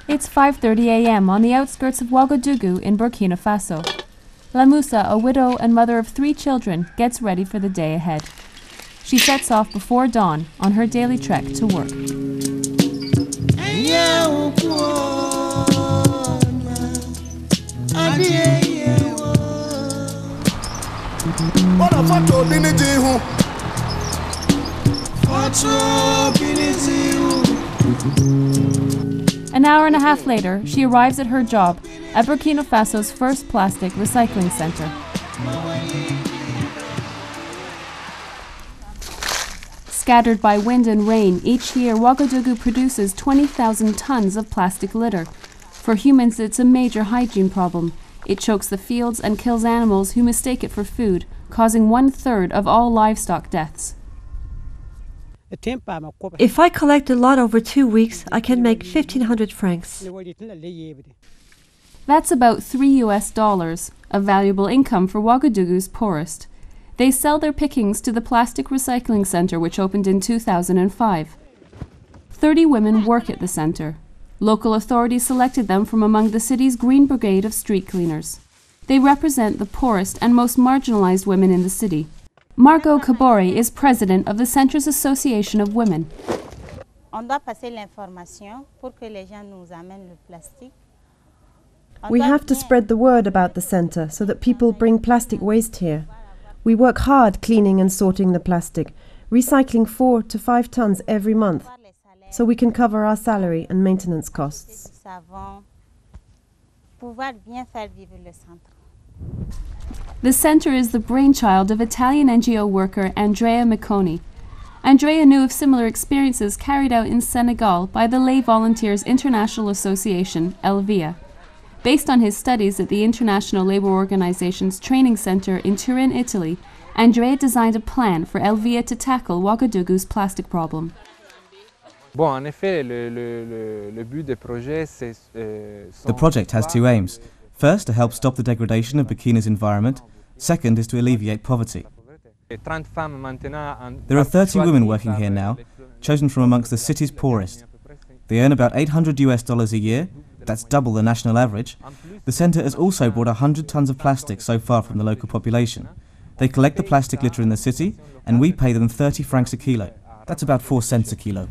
It's 5:30 a.m. on the outskirts of Ouagadougou in Burkina Faso. Lamoussa, a widow and mother of 3 children, gets ready for the day ahead. She sets off before dawn on her daily trek to work. An hour and a half later, she arrives at her job at Burkina Faso's first plastic recycling center. Scattered by wind and rain, each year Ouagadougou produces 20,000 tons of plastic litter. For humans, it's a major hygiene problem. It chokes the fields and kills animals who mistake it for food, causing 1/3 of all livestock deaths. If I collect a lot over 2 weeks, I can make 1,500 francs. That's about $3, a valuable income for Ouagadougou's poorest. They sell their pickings to the plastic recycling center, which opened in 2005. 30 women work at the center. Local authorities selected them from among the city's Green Brigade of street cleaners. They represent the poorest and most marginalized women in the city. Margot Kabori is president of the Center's Association of Women. We have to spread the word about the center so that people bring plastic waste here. We work hard cleaning and sorting the plastic, recycling 4 to 5 tons every month, so we can cover our salary and maintenance costs. The center is the brainchild of Italian NGO worker Andrea Micconi. Andrea knew of similar experiences carried out in Senegal by the Lay Volunteers International Association, LVIA. Based on his studies at the International Labour Organization's training center in Turin, Italy, Andrea designed a plan for LVIA to tackle Ouagadougou's plastic problem. The project has 2 aims. First, to help stop the degradation of Burkina's environment. Second is to alleviate poverty. There are 30 women working here now, chosen from amongst the city's poorest. They earn about $800 a year. That's double the national average. The centre has also brought 100 tons of plastic so far from the local population. They collect the plastic litter in the city, and we pay them 30 francs a kilo. That's about 4 cents a kilo.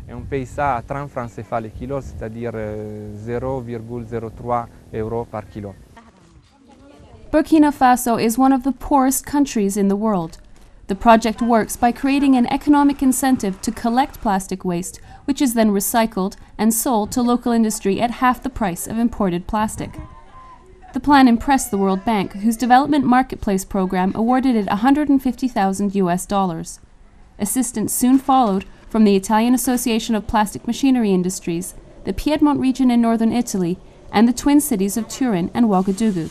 Burkina Faso is one of the poorest countries in the world. The project works by creating an economic incentive to collect plastic waste, which is then recycled and sold to local industry at half the price of imported plastic. The plan impressed the World Bank, whose Development Marketplace program awarded it $150,000. Assistance soon followed from the Italian Association of Plastic Machinery Industries, the Piedmont region in northern Italy, and the twin cities of Turin and Ouagadougou.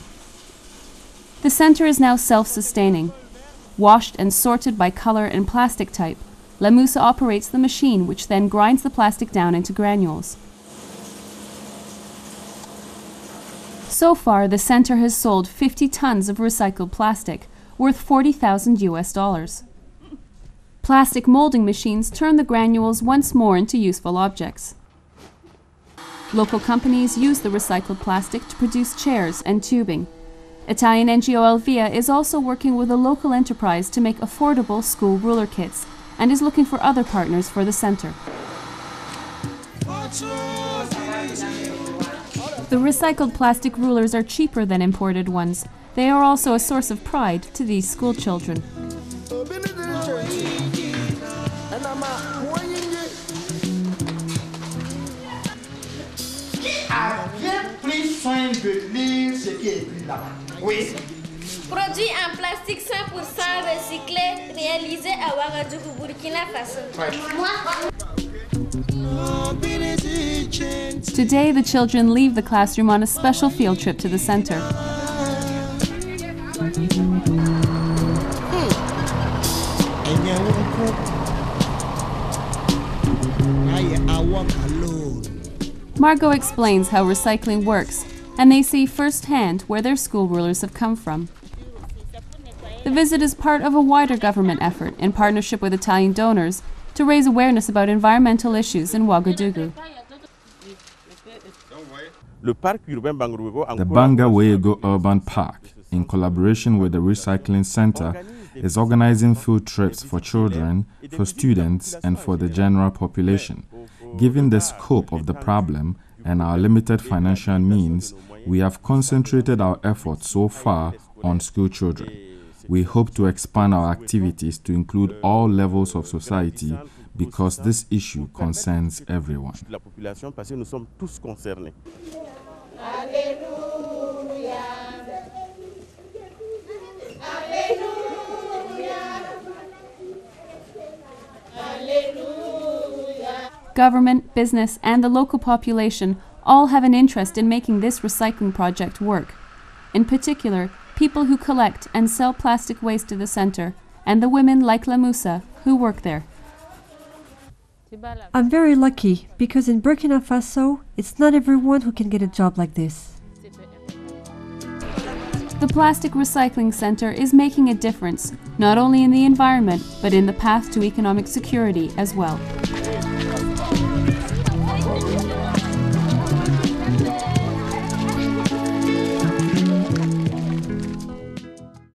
The center is now self-sustaining. Washed and sorted by color and plastic type, Lamoussa operates the machine, which then grinds the plastic down into granules. So far, the center has sold 50 tons of recycled plastic, worth $40,000. Plastic molding machines turn the granules once more into useful objects. Local companies use the recycled plastic to produce chairs and tubing. Italian NGO LVIA is also working with a local enterprise to make affordable school ruler kits and is looking for other partners for the center. The recycled plastic rulers are cheaper than imported ones. They are also a source of pride to these school children. Oui. Produit en plastique 100% recyclé, réalisé à Ouagadougou, Burkina Faso. Today, the children leave the classroom on a special field trip to the center. Margot explains how recycling works, and they see firsthand where their school rulers have come from. The visit is part of a wider government effort in partnership with Italian donors to raise awareness about environmental issues in Ouagadougou. The Banga Wego Urban Park, in collaboration with the Recycling Center, is organizing field trips for children, for students, and for the general population. Given the scope of the problem and our limited financial means, we have concentrated our efforts so far on school children. We hope to expand our activities to include all levels of society because this issue concerns everyone. Government, business, and the local population all have an interest in making this recycling project work. In particular, people who collect and sell plastic waste to the center, and the women like Lamusa who work there. I'm very lucky because in Burkina Faso, it's not everyone who can get a job like this. The Plastic Recycling Center is making a difference, not only in the environment, but in the path to economic security as well.